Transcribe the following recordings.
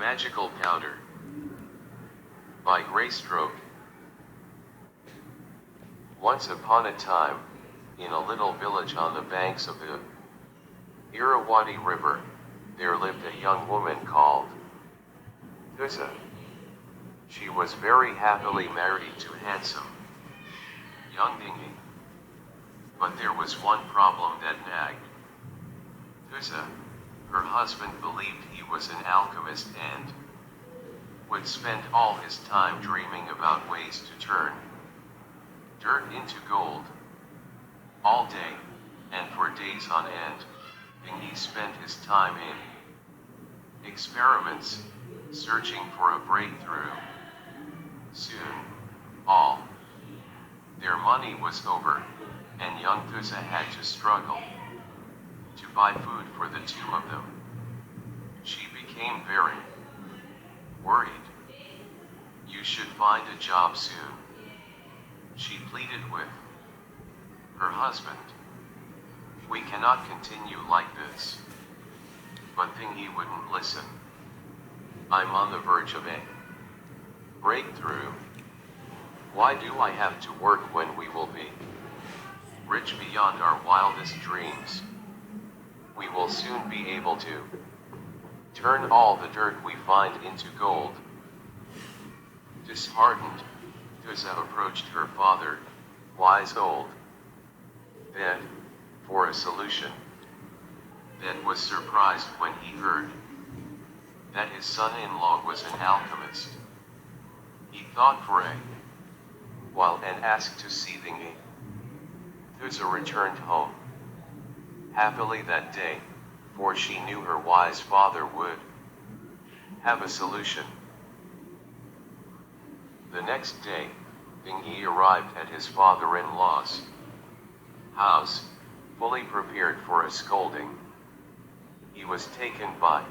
Magical Powder by Graystroke. Once upon a time, in a little village on the banks of the Irrawaddy River, there lived a young woman called Tusa. She was very happily married to handsome young Dingy. But there was one problem that nagged Tusa. Her husband believed he was an alchemist and would spend all his time dreaming about ways to turn dirt into gold. All day, and for days on end, Dingy spent his time in experiments, searching for a breakthrough. Soon, all their money was over, and young Tusa had to struggle to buy food for the two of them. She became very worried. You should find a job soon, she pleaded with her husband. We cannot continue like this. But Dingy wouldn't listen. I'm on the verge of a breakthrough. Why do I have to work when we will be rich beyond our wildest dreams? We will soon be able to turn all the dirt we find into gold. Disheartened, Tusa approached her father, wise old Dad, for a solution. Dad was surprised when he heard that his son-in-law was an alchemist. He thought for a while and asked to see Dingy. Tusa returned home happily that day, for she knew her wise father would have a solution. The next day, Dingy arrived at his father-in-law's house, fully prepared for a scolding. He was taken by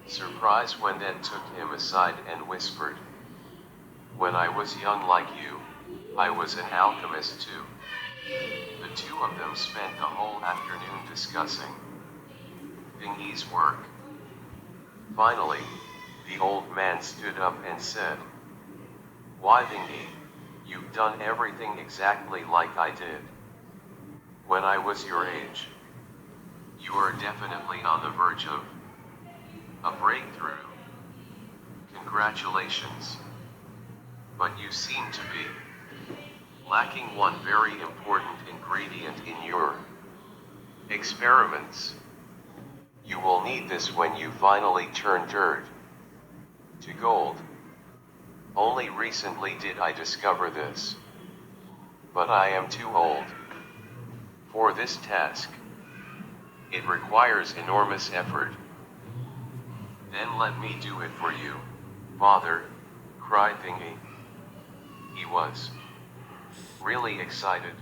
surprise when Dad took him aside and whispered, "When I was young like you, I was an alchemist too." The two of them spent the whole afternoon discussing Dingy's work. Finally, the old man stood up and said, "Why, Dingy, you've done everything exactly like I did when I was your age. You are definitely on the verge of a breakthrough. Congratulations. But you seem to be lacking one very important ingredient in your experiments. You will need this when you finally turn dirt to gold. Only recently did I discover this. But I am too old for this task. It requires enormous effort." "Then let me do it for you, father," cried Dingy. He was really excited.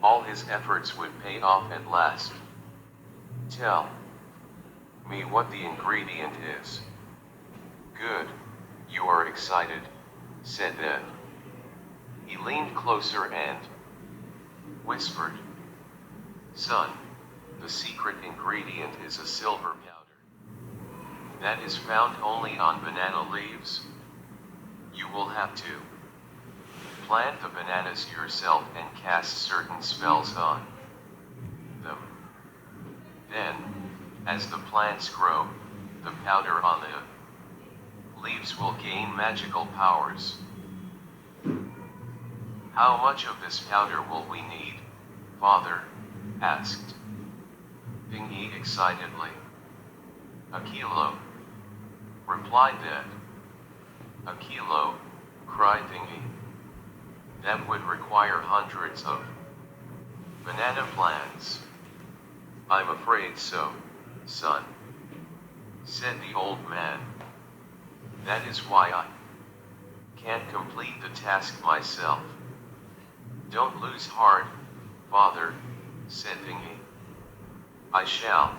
All his efforts would pay off at last. "Tell me what the ingredient is." "Good, you are excited," said Dad. He leaned closer and whispered, "Son, the secret ingredient is a silver powder that is found only on banana leaves. You will have to plant the bananas yourself and cast certain spells on them. Then, as the plants grow, the powder on the leaves will gain magical powers." "How much of this powder will we need, father?" asked Dingy excitedly. "A kilo," replied Dad. "A kilo," cried Dingy. "That would require hundreds of banana plants." "I'm afraid so, son," said the old man. "That is why I can't complete the task myself." "Don't lose heart, father," said Dingy. "I shall."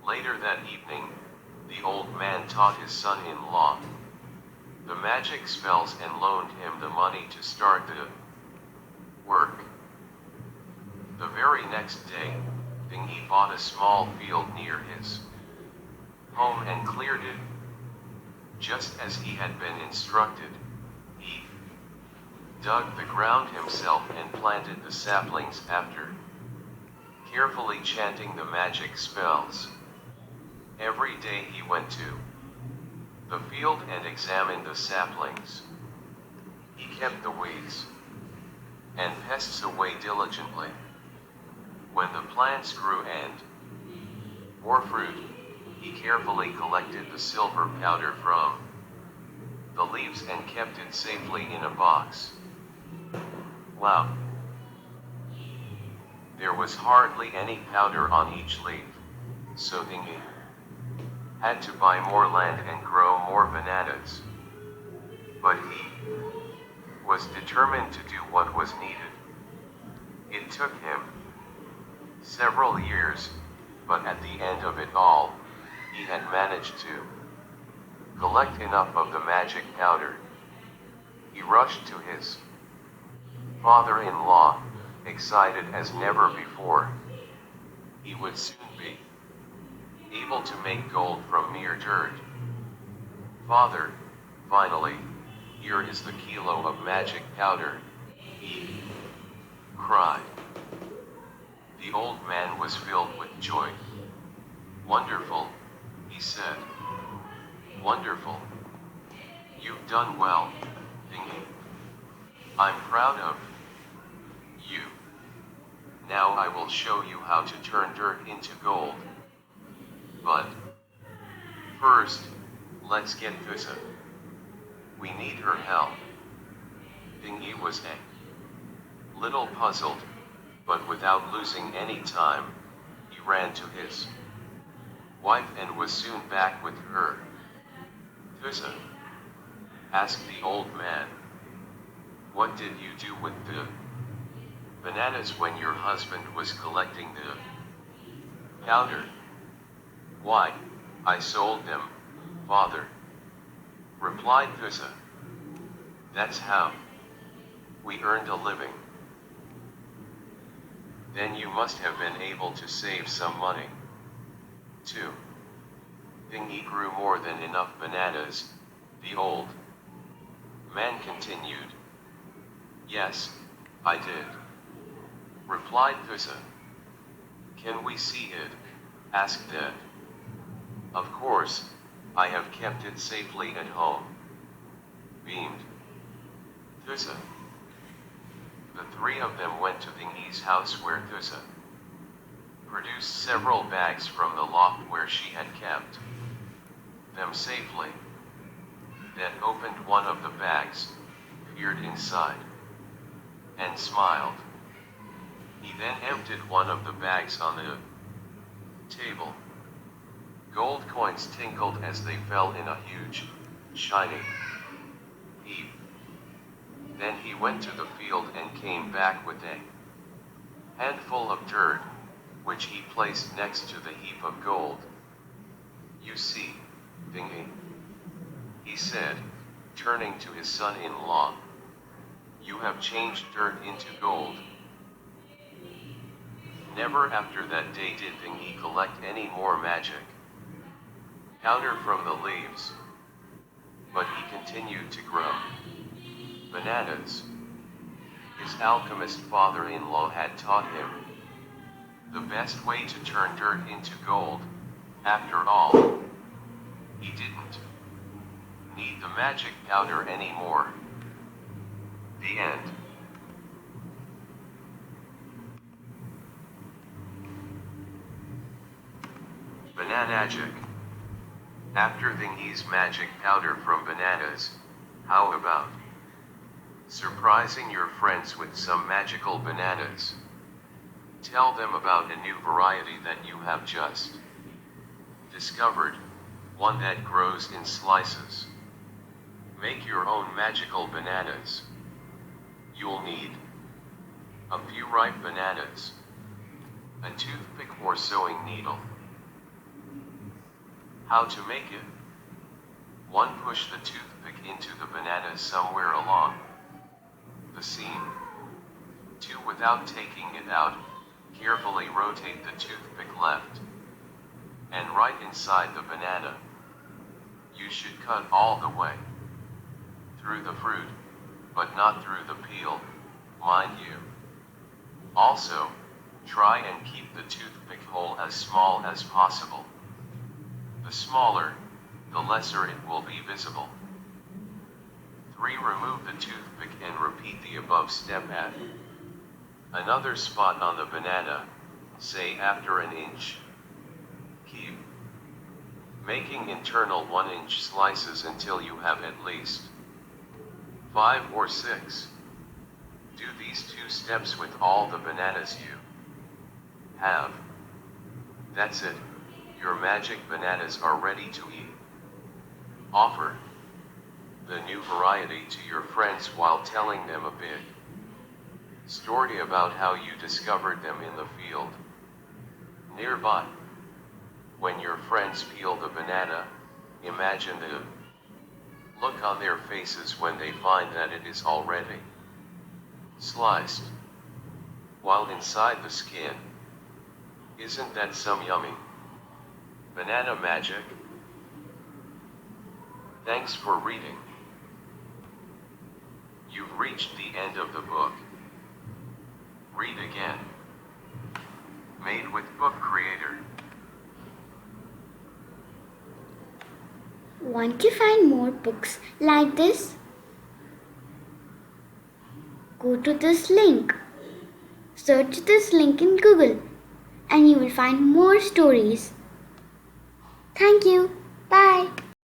Later that evening, the old man taught his son-in-law the magic spells and loaned him the money to start the work. The very next day, Dingy bought a small field near his home and cleared it. Just as he had been instructed, he dug the ground himself and planted the saplings after, carefully chanting the magic spells. Every day he went to the field and examined the saplings. He kept the weeds and pests away diligently. When the plants grew and bore fruit, he carefully collected the silver powder from the leaves and kept it safely in a box. Wow! There was hardly any powder on each leaf, so Dingy had to buy more land and grow more bananas. But he was determined to do what was needed. It took him several years, but at the end of it all, he had managed to collect enough of the magic powder. He rushed to his father-in-law, excited as never before. He would soon be able to make gold from mere dirt. "Father, finally, here is the kilo of magic powder," he cried. The old man was filled with joy. "Wonderful," he said. "Wonderful. You've done well, Dingy. I'm proud of you. Now I will show you how to turn dirt into gold. But first, let's get Thusa. We need her help." Dingy was a little puzzled, but without losing any time, he ran to his wife and was soon back with her. "Thusa," asked the old man, "what did you do with the bananas when your husband was collecting the powder?" "Why, I sold them, father," replied Thusa. "That's how we earned a living." "Then you must have been able to save some money, too." Dingy grew more than enough bananas, the old man continued. "Yes, I did," replied Thusa. "Can we see it?" asked Ed. "Of course, I have kept it safely at home," beamed Thusa. The three of them went to Dingy's house where Thusa produced several bags from the loft where she had kept them safely. Then opened one of the bags, peered inside, and smiled. He then emptied one of the bags on the table. Gold coins tinkled as they fell in a huge, shiny heap. Then he went to the field and came back with a handful of dirt, which he placed next to the heap of gold. "You see, Dingy," he said, turning to his son-in-law, "you have changed dirt into gold." Never after that day did Dingy collect any more magic powder from the leaves. But he continued to grow bananas. His alchemist father-in-law had taught him the best way to turn dirt into gold. After all, he didn't need the magic powder anymore. The end. Bananagic. After Dingy's magic powder from bananas, how about surprising your friends with some magical bananas? Tell them about a new variety that you have just discovered, one that grows in slices. Make your own magical bananas. You'll need a few ripe bananas, a toothpick or sewing needle. How to make it? 1. Push the toothpick into the banana somewhere along the seam. 2. Without taking it out, carefully rotate the toothpick left and right inside the banana. You should cut all the way through the fruit, but not through the peel, mind you. Also, try and keep the toothpick hole as small as possible. The smaller, the lesser it will be visible. 3. Remove the toothpick and repeat the above step at another spot on the banana, say after an inch. Keep making internal 1-inch slices until you have at least 5 or 6. Do these 2 steps with all the bananas you have. That's it, your magic bananas are ready to eat. Offer the new variety to your friends while telling them a big story about how you discovered them in the field nearby. When your friends peel the banana, imagine the look on their faces when they find that it is already sliced, while inside the skin. Isn't that some yummy banana magic? Thanks for reading. You've reached the end of the book. Read again. Made with Book Creator. Want to find more books like this? Go to this link. Search this link in Google and you will find more stories. Thank you. Bye.